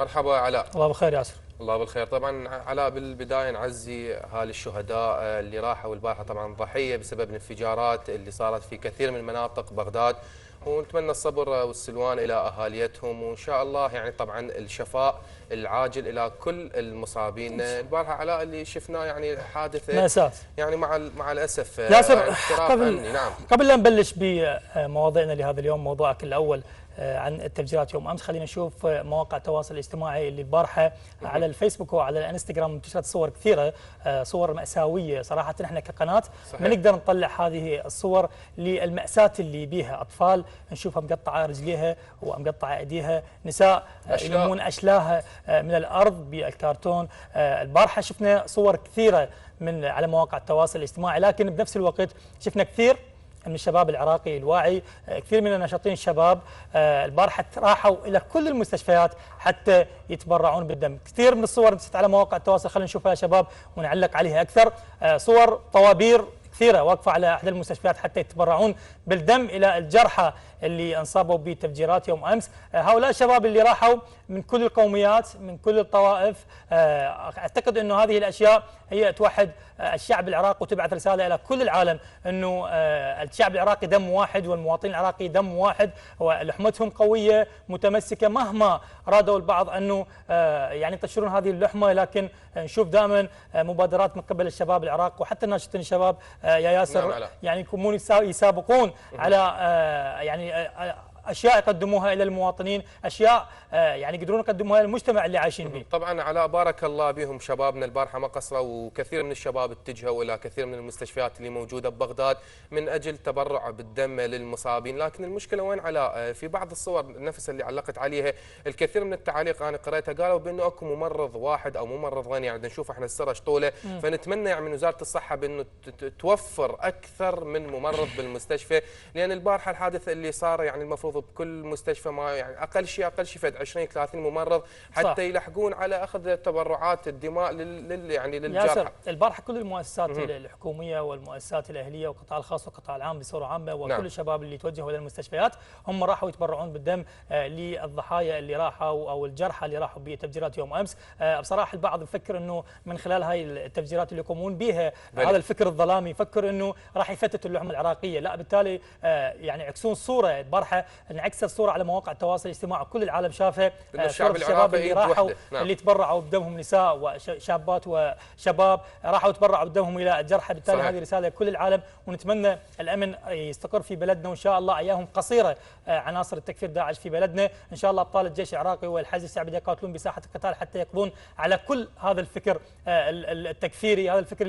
مرحبا علاء. الله بخير ياسر. الله بالخير. طبعا علاء، بالبدايه نعزي اهالي الشهداء اللي راحوا البارحه طبعا ضحيه بسبب الانفجارات اللي صارت في كثير من مناطق بغداد، ونتمنى الصبر والسلوان الى اهاليتهم، وان شاء الله يعني طبعا الشفاء العاجل الى كل المصابين. البارحه علاء اللي شفناه يعني حادثه مأساة، يعني مع الاسف ياسر. نعم. قبل لا نبلش بمواضيعنا لهذا اليوم، موضوعك الاول عن التفجيرات يوم امس، خلينا نشوف مواقع التواصل الاجتماعي اللي البارحه على الفيسبوك وعلى الانستغرام انتشرت صور كثيره، صور ماساويه صراحه. احنا كقناه ما نقدر نطلع هذه الصور للماساه اللي بيها اطفال نشوفها مقطعه رجليها ومقطعه ايديها، نساء يلمون اشلاها من الارض بالكرتون. البارحه شفنا صور كثيره من على مواقع التواصل الاجتماعي، لكن بنفس الوقت شفنا كثير من الشباب العراقي الواعي، كثير من الناشطين الشباب البارحه راحوا الى كل المستشفيات حتى يتبرعون بالدم. كثير من الصور نزلت على مواقع التواصل، خلينا نشوفها يا شباب ونعلق عليها اكثر. صور طوابير كثيره واقفه على احدى المستشفيات حتى يتبرعون بالدم الى الجرحى اللي انصابوا بتفجيرات يوم امس. هؤلاء الشباب اللي راحوا من كل القوميات، من كل الطوائف. اعتقد انه هذه الاشياء هي توحد الشعب العراقي وتبعث رساله الى كل العالم انه الشعب العراقي دم واحد والمواطن العراقي دم واحد، ولحمتهم قويه متمسكه مهما رادوا البعض انه يعني ينتشرون هذه اللحمه، لكن نشوف دائما مبادرات من قبل الشباب العراق وحتى الناشطين الشباب يا ياسر. نعم. يعني يكونون يسابقون على يعني اشياء يقدموها الى المواطنين، اشياء يعني يقدرون يقدموها للمجتمع اللي عايشين به. طبعا علاء، بارك الله بهم شبابنا البارحه ما قصروا، وكثير من الشباب اتجهوا الى كثير من المستشفيات اللي موجوده ببغداد من اجل تبرع بالدم للمصابين. لكن المشكله وين علاء؟ في بعض الصور نفسها اللي علقت عليها الكثير من التعاليق انا قريتها، قالوا بانه اكو ممرض واحد او ممرضين، يعني نشوف احنا السرج طوله. فنتمنى يعني من وزاره الصحه بانه توفر اكثر من ممرض بالمستشفى، لان البارحه الحادث اللي صار يعني المفروض بكل مستشفى ما يعني اقل شيء فد 20 30 ممرض حتى صح. يلحقون على اخذ تبرعات الدماء يعني للجرحى. البارحه كل المؤسسات الحكوميه والمؤسسات الاهليه والقطاع الخاص والقطاع العام بصوره عامه وكل نعم. الشباب اللي توجهوا الى المستشفيات هم راحوا يتبرعون بالدم للضحايا اللي راحوا او الجرحى اللي راحوا بتفجيرات يوم امس. بصراحه البعض يفكر انه من خلال هاي التفجيرات اللي يقومون بها هذا الفكر الظلامي يفكر انه راح يفتتوا اللحمه العراقيه، لا بالتالي يعني يعكسون صوره. البارحه انعكست الصوره على مواقع التواصل الاجتماعي كل العالم شافها، الشعب الشباب اللي راحوا نعم. اللي تبرعوا بدمهم، نساء وشابات وشباب راحوا تبرعوا بدمهم الى الجرحى. بالتالي صحيح. هذه رساله لكل العالم، ونتمنى الامن يستقر في بلدنا، وان شاء الله ايام قصيره عناصر التكفير داعش في بلدنا، ان شاء الله ابطال الجيش العراقي والحشد الشعبي يقاتلون بساحه القتال حتى يقضون على كل هذا الفكر التكفيري، هذا الفكر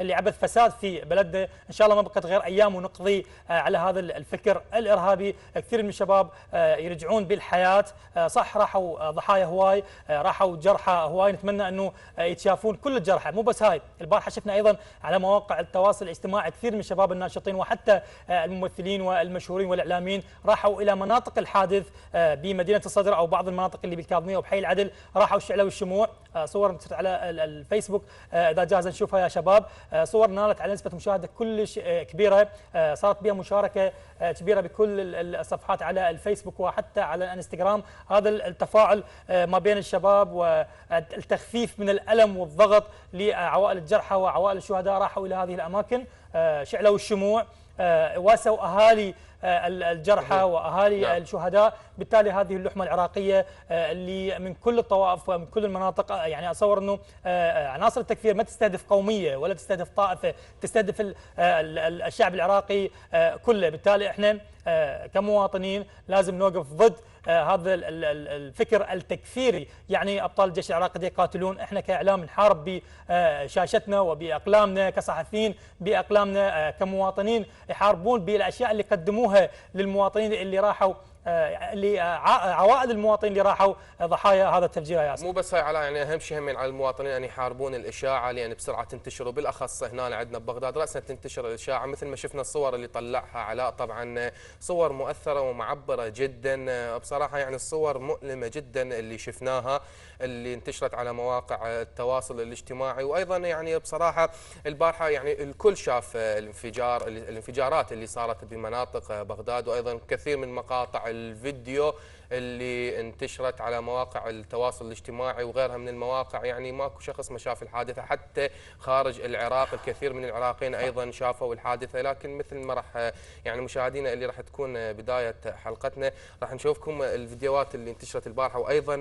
اللي عبث فساد في بلدنا. ان شاء الله ما بقت غير ايام ونقضي على هذا الفكر الارهابي. كثير من الشباب يرجعون بالحياه، صح راحوا ضحايا هواي، راحوا جرحى هواي، نتمنى انه يتشافون كل الجرحى. مو بس هاي، البارحه شفنا ايضا على مواقع التواصل الاجتماعي كثير من الشباب الناشطين وحتى الممثلين والمشهورين والاعلاميين راحوا الى مناطق الحادث بمدينه الصدر او بعض المناطق اللي بالكاظميه وبحي العدل، راحوا شعلوا الشموع. صور انتشرت على الفيسبوك، اذا جاهزه نشوفها يا شباب. صور نالت على نسبه مشاهده كلش كبيره، صارت بها مشاركه كبيره بكل الصفحات على الفيسبوك وحتى على الانستغرام. هذا التفاعل ما بين الشباب والتخفيف من الالم والضغط لعوائل الجرحى وعوائل الشهداء، راحوا الى هذه الاماكن شعلوا الشموع، واسوا اهالي الجرحى واهالي نعم. الشهداء. بالتالي هذه اللحمه العراقيه اللي من كل الطوائف ومن كل المناطق، يعني اتصور انه عناصر التكفير ما تستهدف قوميه ولا تستهدف طائفه، تستهدف الشعب العراقي كله. بالتالي احنا كمواطنين لازم نوقف ضد هذا الفكر التكفيري. يعني ابطال الجيش العراقي يقاتلون، احنا كاعلام نحارب بشاشتنا وباقلامنا، كصحفيين باقلامنا، كمواطنين يحاربون بالاشياء اللي قدموها للمواطنين اللي راحوا، اللي عوائل المواطنين اللي راحوا ضحايا هذا التفجير يا ياسر. مو بس هاي علاء، يعني اهم شيء هم على المواطنين ان يحاربون الاشاعه، لان بسرعه تنتشر، وبالاخص هنا عندنا ببغداد راسا تنتشر الاشاعه مثل ما شفنا الصور اللي طلعها علاء. طبعا صور مؤثره ومعبره جدا بصراحه، يعني الصور مؤلمه جدا اللي شفناها اللي انتشرت على مواقع التواصل الاجتماعي. وايضا يعني بصراحه البارحه يعني الكل شاف الانفجارات اللي صارت بمناطق بغداد، وايضا كثير من مقاطع الفيديو اللي انتشرت على مواقع التواصل الاجتماعي وغيرها من المواقع، يعني ماكو شخص ما شاف الحادثة. حتى خارج العراق الكثير من العراقيين أيضا شافوا الحادثة. لكن مثل ما راح يعني مشاهدينا اللي راح تكون بداية حلقتنا راح نشوفكم الفيديوهات اللي انتشرت البارحة، وأيضا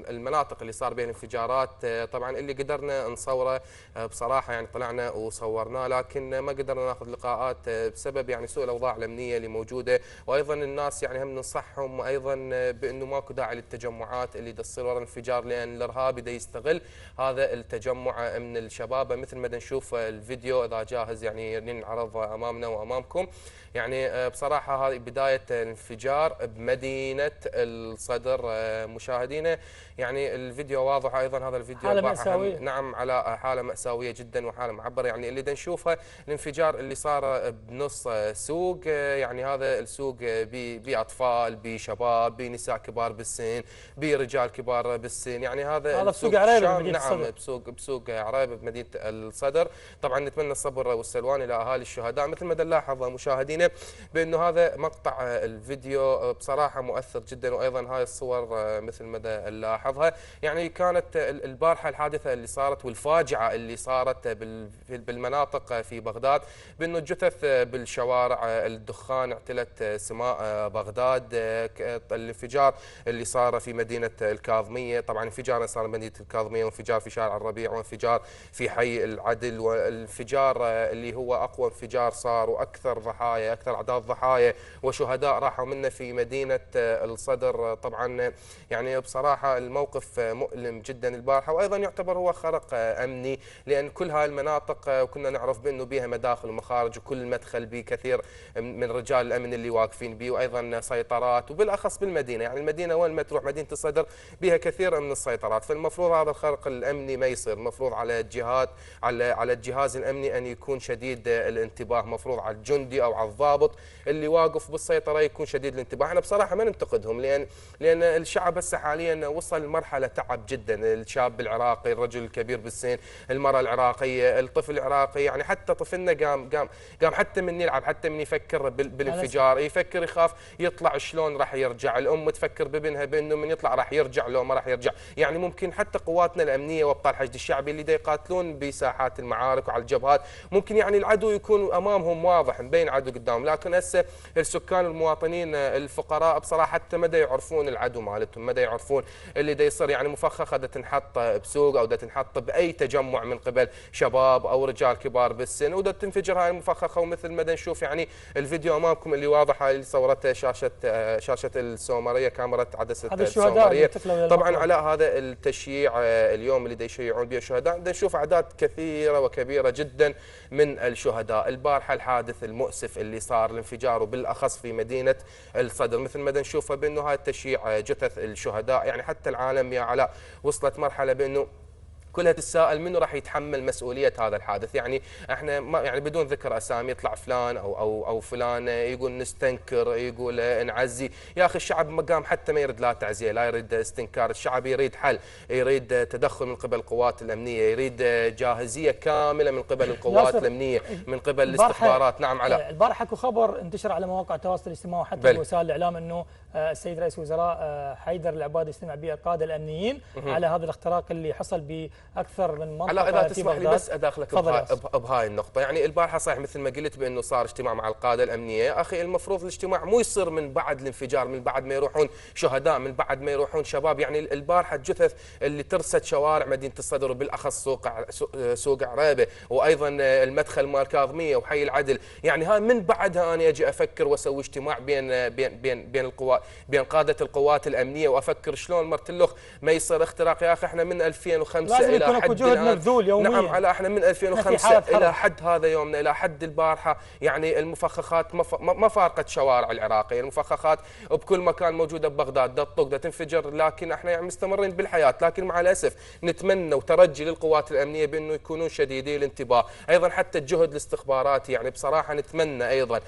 المناطق اللي صار بها الانفجارات. طبعا اللي قدرنا نصوره بصراحة يعني طلعنا وصورناه، لكن ما قدرنا ناخذ لقاءات بسبب يعني سوء الأوضاع الأمنية اللي موجودة. وأيضا الناس يعني هم ننصحهم أيضا بأنه ماكو داعي للتجمعات اللي تصير ورا الانفجار، لأن الإرهابي دا يستغل هذا التجمع من الشباب. مثل ما نشوف الفيديو إذا جاهز يعني ننعرض أمامنا وأمامكم. يعني بصراحة هذه بداية الانفجار بمدينة الصدر مشاهدينا. يعني الفيديو واضح أيضا، هذا الفيديو حالة مأساوية. نعم على حالة مأساوية جدا وحالة معبرة. يعني اللي نشوفها الانفجار اللي صار بنص سوق، يعني هذا السوق بأطفال بشباب بنساء كبار بالسن برجال كبار بالسن. يعني هذا بسوق عريبة بمدينة نعم بسوق عريبة بمدينة الصدر. طبعا نتمنى الصبر والسلوان إلى أهالي الشهداء. مثل ما نلاحظ مشاهدينا بأنه هذا مقطع الفيديو بصراحة مؤثر جدا، وأيضا هاي الصور مثل ما نلاحظها. يعني كانت البارحة الحادثة اللي صارت والفاجعة اللي صارت بالمناطق في بغداد، بأنه الجثث بالشوارع، الدخان اعتلت سماء بغداد. الانفجار اللي صار في مدينة الكاظمية، طبعا انفجار صار مدينة الكاظمية، وانفجار في شارع الربيع، وانفجار في حي العدل، والانفجار اللي هو أقوى انفجار صار وأكثر ضحايا، أكثر أعداد ضحايا وشهداء راحوا منه في مدينة الصدر. طبعا يعني بصراحة الموقف مؤلم جدا البارحة، وأيضا يعتبر هو خرق أمني، لأن كل هاي المناطق كنا نعرف بأنه بها مداخل ومخارج، وكل مدخل به كثير من رجال الأمن اللي واقفين به، وأيضا سيطرات، وبالأخص بالمدينة. يعني المدينة وين ما تروح مدينة الصدر بها كثير من السيطرات. فالمفروض هذا الخرق الأمني ما يصير، المفروض على الجهات على الجهاز الأمني أن يكون شديد الانتباه، مفروض على الجندي أو على الضابط اللي واقف بالسيطرة يكون شديد الانتباه. احنا بصراحة ما ننتقدهم، لأن الشعب هسه حاليا وصل لمرحلة تعب جدا. الشاب العراقي، الرجل الكبير بالسن، المرأة العراقية، الطفل العراقي، يعني حتى طفلنا قام حتى من يلعب، حتى من يفكر بالانفجار، يفكر يخاف يطلع شلون راح يرجع. الأم تفكر بابنها بأنه من يطلع راح يرجع لو ما راح يرجع. يعني ممكن حتى قواتنا الأمنية وابطال الحشد الشعبي اللي يقاتلون بساحات المعارك وعلى الجبهات، ممكن يعني العدو يكون أمامهم واضح مبين عدو قدامهم، لكن هسه السكان المواطنين الفقراء بصراحة حتى ما يعرفون العدو مالتهم، ما يعرفون اللي دا يصير. يعني مفخخة دا تنحط بسوق أو دا تنحط بأي تجمع من قبل شباب أو رجال كبار بالسن، ودا تنفجر هاي المفخخة. ومثل ما نشوف يعني الفيديو أمامكم اللي واضح، هاي اللي صورته شاشة السومرية، كاميرا عدسة السومرية. طبعا على هذا التشييع اليوم اللي دا يشيعون به الشهداء، دا نشوف أعداد كثيرة وكبيرة جدا من الشهداء. البارحة الحادث المؤسف اللي صار الانفجار، وبالأخص في مدينة الصدر، مثل ما نشوفه بأنه هذا التشييع جثث الشهداء. يعني حتى العالم يا علاء وصلت مرحلة بأنه كلها تتساءل منو راح يتحمل مسؤوليه هذا الحادث. يعني احنا ما يعني بدون ذكر اسامي يطلع فلان او فلان يقول نستنكر، يقول نعزي. يا اخي الشعب ما قام حتى ما يريد لا تعزيه لا يريد استنكار، الشعب يريد حل، يريد تدخل من قبل القوات الامنيه، يريد جاهزيه كامله من قبل القوات الامنيه، من قبل الاستخبارات. نعم علاء، البارحه اكو خبر انتشر على مواقع التواصل الاجتماعي وحتى وسائل الاعلام انه السيد رئيس الوزراء حيدر العبادي يستمع به القاده الامنيين على هذا الاختراق اللي حصل باكثر من منطقه. لا اذا تسمح لي بس اداخلك بهاي النقطه. يعني البارحه صحيح مثل ما قلت بانه صار اجتماع مع القاده الامنيه. يا اخي المفروض الاجتماع مو يصير من بعد الانفجار، من بعد ما يروحون شهداء، من بعد ما يروحون شباب. يعني البارحه الجثث اللي ترست شوارع مدينه الصدر، وبالاخص سوق عريبه، وايضا المدخل مال كاظميه وحي العدل. يعني هاي من بعدها انا اجي افكر واسوي اجتماع بين القوات، بين قاده القوات الامنيه، وافكر شلون مرتلخ ما يصير اختراق. يا اخي احنا من 2005 الى حد جهد مبذول يوميا. نعم على احنا من 2005 الى حد هذا يومنا، الى حد البارحه. يعني المفخخات ما فارقت شوارع العراقيه، المفخخات بكل مكان موجوده ببغداد، دا تطق دا تنفجر، لكن احنا يعني مستمرين بالحياه. لكن مع الاسف نتمنى وترجي للقوات الامنيه بانه يكونون شديدي الانتباه، ايضا حتى الجهد الاستخباراتي. يعني بصراحه نتمنى ايضا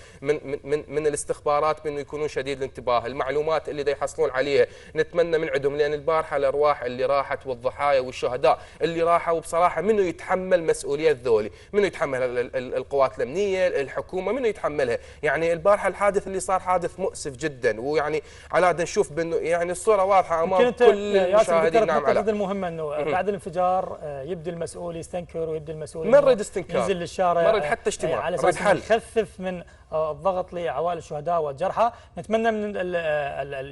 من الاستخبارات بانه يكونون شديد الانتباه، المعلومات اللي دا يحصلون عليها نتمنى من عندهم، لان البارحه الارواح اللي راحت والضحايا والشهداء اللي راحوا، وبصراحه منو يتحمل مسؤوليه ذولي؟ منو يتحمل القوات الامنيه، الحكومه، منو يتحملها؟ يعني البارحه الحادث اللي صار حادث مؤسف جدا، ويعني على نشوف بانه يعني الصوره واضحه امام كل المشاهدين. نعم علاء، المهمه انه بعد الانفجار يبدو المسؤول يستنكر، ويبدو المسؤول مرد استنكار، ينزل للشارع، مرد حتى اجتماع، على اساس يخفف من الضغط لعوائل الشهداء والجرحى. نتمنى من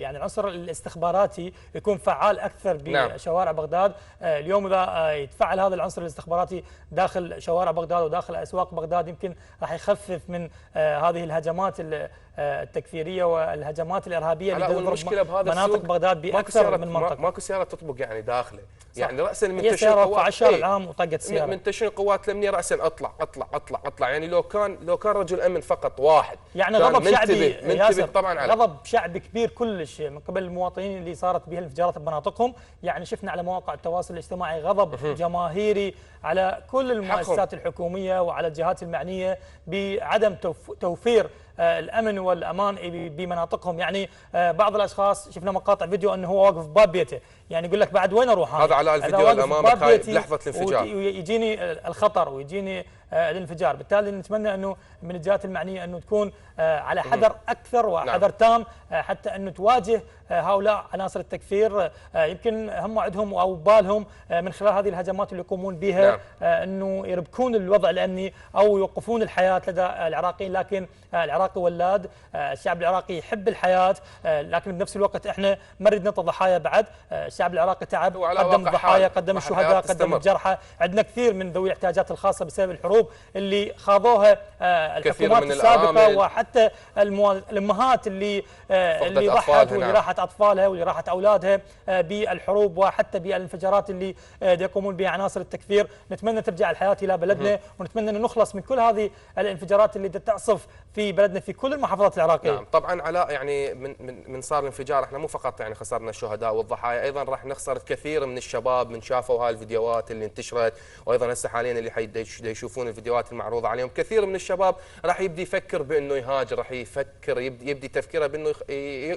يعني العنصر الاستخباراتي يكون فعال اكثر بشوارع بغداد. اليوم اذا يتفعل هذا العنصر الاستخباراتي داخل شوارع بغداد وداخل اسواق بغداد، يمكن راح يخفف من هذه الهجمات التكفيريه والهجمات الارهابيه اللي تضرب مناطق بغداد باكثر من منطقه. ماكو سياره تطبق يعني داخله، يعني راسا من تشوين قوات على الشارع العام وطقت سياره من تشوين قوات الامنيه راسا اطلع اطلع اطلع اطلع. يعني لو كان رجل امن فقط واحد، يعني غضب شعبي منتبه طبعا على غضب شعبي كبير كلش من قبل المواطنين اللي صارت بها الانفجارات بمناطقهم. يعني شفنا على مواقع التواصل الاجتماعي غضب جماهيري على كل المؤسسات الحكوميه وعلى الجهات المعنيه بعدم توفير الامن والامان بمناطقهم. يعني بعض الاشخاص شفنا مقاطع فيديو انه هو واقف بباب بيته، يعني يقول لك بعد وين اروح؟ هذا على الفيديو اللي امامك هاي بلحظه الانفجار، ويجيني الخطر ويجيني الانفجار. بالتالي نتمنى انه من الجهات المعنيه انه تكون على حذر اكثر وحذر تام، حتى انه تواجه هؤلاء عناصر التكفير. يمكن هم عندهم او بالهم من خلال هذه الهجمات اللي يقومون بها انه يربكون الوضع الامني او يوقفون الحياه لدى العراقيين. لكن العراقي ولاد، الشعب العراقي يحب الحياه، لكن بنفس الوقت احنا ما نريد نعطي ضحايا بعد. الشعب العراقي تعب، قدم الضحايا، قدم الشهداء، قدم الجرحى. عندنا كثير من ذوي الاحتياجات الخاصه بسبب الحروب اللي خاضوها الحكومات السابقه، وحتى الامهات اللي ضحت واللي راحت اطفالها واللي راحت اولادها بالحروب وحتى بالانفجارات اللي يقومون بها عناصر التكفير. نتمنى ترجع الحياه الى بلدنا، ونتمنى ان نخلص من كل هذه الانفجارات اللي تعصف في بلدنا في كل المحافظات العراقيه. نعم طبعا علاء، يعني من صار الانفجار احنا مو فقط يعني خسرنا الشهداء والضحايا، ايضا راح نخسر كثير من الشباب من شافوا هاي الفيديوهات اللي انتشرت، وايضا هسه حاليا اللي يشوفون الفيديوهات المعروضه عليهم كثير من الشباب راح يبدي يفكر بانه يهاجر، راح يفكر يبدي تفكيره بانه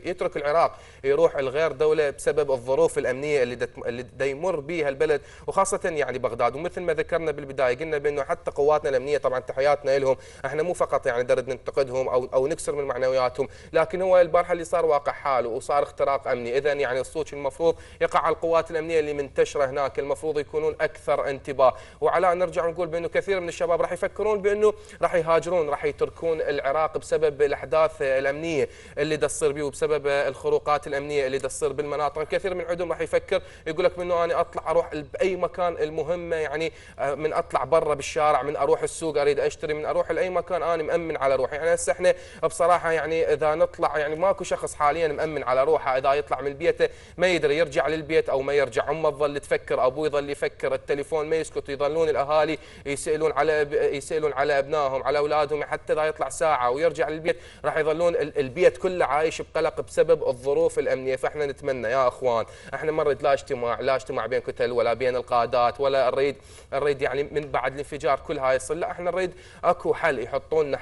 يترك العراق يروح لغير دوله بسبب الظروف الامنيه اللي دا يمر بها البلد، وخاصه يعني بغداد. ومثل ما ذكرنا بالبدايه قلنا بانه حتى قواتنا الامنيه طبعا تحياتنا لهم، احنا مو فقط يعني درد ننتقدهم او نكسر من معنوياتهم، لكن هو البارحه اللي صار واقع حال وصار اختراق امني. اذا يعني الصوت المفروض يقع على القوات الامنيه اللي منتشره هناك، المفروض يكونون اكثر انتباه. وعلى نرجع نقول بانه كثير من الشباب راح يفكرون بانه راح يهاجرون، راح يتركون العراق بسبب الاحداث الامنيه اللي تصير به وبسبب الخروقات الامنيه اللي تصير بالمناطق. كثير من عندهم راح يفكر يقول لك انه انا اطلع اروح باي مكان، المهمه يعني من اطلع برا بالشارع، من اروح السوق اريد اشتري، من اروح لاي مكان انا مامن على روحي. يعني هسه احنا بصراحه يعني اذا نطلع يعني ماكو شخص حاليا مامن على روحه، اذا يطلع من بيته ما يدري يرجع للبيت او ما يرجع، امه تظل تفكر، ابوه يظل يفكر، التليفون ما يسكت، يظلون الاهالي يسالون على ابنائهم على اولادهم، حتى اذا يطلع ساعه ويرجع للبيت راح يظلون البيت كله عايش بقلق بسبب الظروف الامنيه. فاحنا نتمنى يا اخوان، احنا ما نريد لا اجتماع بين كتل ولا بين القادات، ولا نريد يعني من بعد الانفجار كل هاي يصير، لا احنا نريد اكو حل، يحطون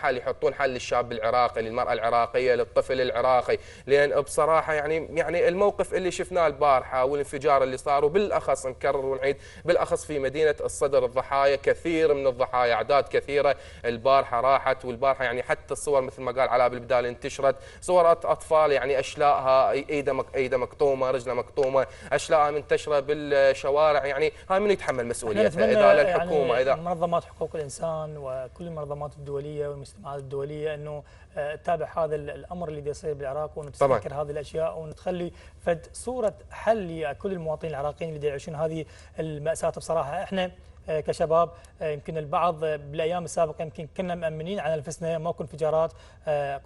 حل للشاب العراقي، للمراه العراقيه، للطفل العراقي. لان بصراحه يعني الموقف اللي شفناه البارحه والانفجار اللي صار، وبالاخص نكرر ونعيد بالاخص في مدينه الصدر، الضحايا كثير من الضحايا، اعداد كثيره البارحه راحت. والبارحه يعني حتى الصور مثل ما قال علاء بالبدايه انتشرت، صور اطفال يعني اشلاءها ايده مقطومه، رجله مقطومه، اشلاءها منتشره بالشوارع. يعني هاي من يتحمل مسؤوليتها؟ اذا للحكومه، يعني اذا منظمات حقوق الانسان وكل المنظمات الدوليه والمجتمعات الدوليه انه تتابع هذا الامر اللي يصير بالعراق، ونتذكر هذه الاشياء، ونتخلي فد صوره حل لكل المواطنين العراقيين اللي يعيشون هذه الماساه. بصراحه احنا كشباب يمكن البعض بالايام السابقه يمكن كنا مامنين على نفسنا، ماكو انفجارات،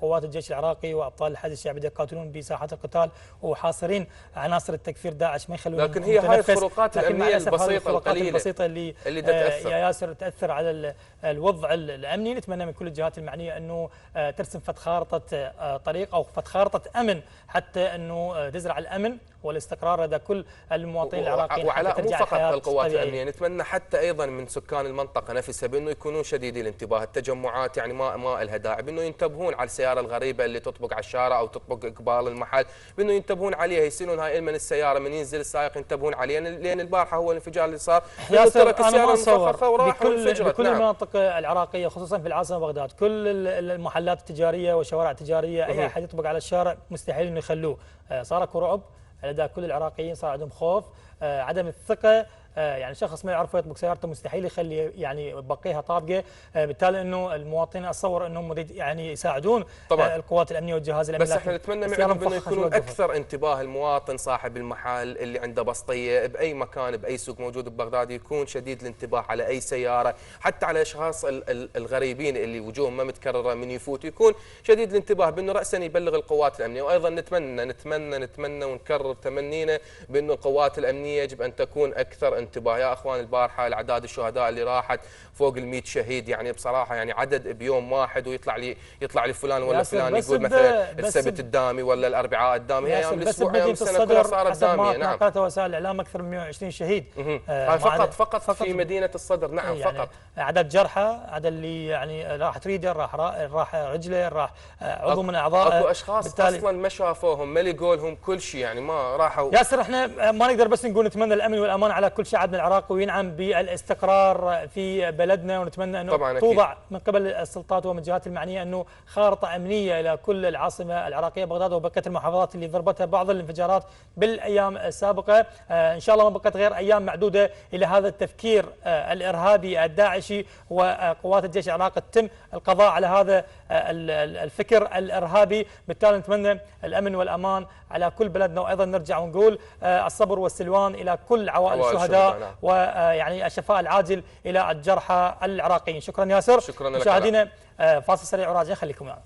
قوات الجيش العراقي وابطال الحشد الشعبي يقاتلون بساحات القتال وحاصرين عناصر التكفير داعش ما يخلون. لكن هي هاي الخروقات الامنيه البسيطه البسيطه اللي تأثر. يا ياسر تاثر على الوضع الامني. نتمنى من كل الجهات المعنيه انه ترسم فد خارطه طريق او فد خارطه امن، حتى انه تزرع الامن والاستقرار لدى كل المواطنين العراقيين. وعلاء مو فقط القوات الامنيه، نتمنى حتى ايضا من سكان المنطقه نفسها بانه يكونون شديدي الانتباه. التجمعات يعني ما لها داعي، بانه ينتبهون على السياره الغريبه اللي تطبق على الشارع او تطبق قبال المحل، بانه ينتبهون عليها، يسالون هاي من السياره، من ينزل السائق ينتبهون عليه، لان البارحه هو الانفجار اللي صار ترك السياره مفخخه وراح وانفجرت. بكل المناطق العراقيه خصوصا في العاصمه بغداد، كل المحلات التجاريه والشوارع التجاريه اي احد يطبق على الشارع مستحيل انه يخلوه. صار اكو رعب لدى كل العراقيين، صار عندهم خوف، عدم الثقه. يعني شخص ما يعرف يطبق سيارته مستحيل يخلي يعني يبقيها طابقه، بالتالي انه المواطنين اتصور انهم يعني يساعدون طبعا القوات الامنيه والجهاز الامني. بس احنا نتمنى من عندهم انه يكونون اكثر انتباه. المواطن صاحب المحل اللي عنده بسطيه باي مكان باي سوق موجود ببغداد يكون شديد الانتباه على اي سياره، حتى على الاشخاص الغريبين اللي وجوههم ما متكرره من يفوت، يكون شديد الانتباه بانه راسا يبلغ القوات الامنيه. وايضا نتمنى ونكرر تمنينا بانه القوات الامنيه يجب ان تكون اكثر انتباه. يا اخوان البارحه الاعداد الشهداء اللي راحت فوق ال100 شهيد، يعني بصراحه يعني عدد بيوم واحد ويطلع لي فلان ولا فلان يقول مثلا السبت الدامي ولا الاربعاء الدامي، هي ايام الاسبوع ايام السنه كلها صارت داميه. نعم نقلت وسائل الاعلام اكثر من 120 شهيد فقط في مدينه الصدر. نعم يعني فقط عدد جرحى، عدد اللي يعني راح ريده، راح رجله، راح عضو من اعضائه. اكو اشخاص اصلا ما شافوهم ما لقوا لهم كل شيء، يعني ما راحوا. ياسر احنا ما نقدر بس نقول نتمنى الامن والامان على كل شعبنا العراقي وينعم بالاستقرار في بلدنا، ونتمنى انه توضع من قبل السلطات ومن الجهات المعنيه انه خارطه امنيه الى كل العاصمه العراقيه بغداد وبقيه المحافظات اللي ضربتها بعض الانفجارات بالايام السابقه. ان شاء الله ما بقت غير ايام معدوده الى هذا التفكير الارهابي الداعشي، وقوات الجيش العراقي تتم القضاء على هذا الفكر الارهابي. بالتالي نتمنى الامن والامان على كل بلدنا، وايضا نرجع ونقول الصبر والسلوان الى كل عوائل الشهداء، نعم. ويعني الشفاء العاجل الى الجرحى العراقيين. شكرا ياسر. شكرا لك. مشاهدينا فاصل سريع وراجع، خليكم معنا.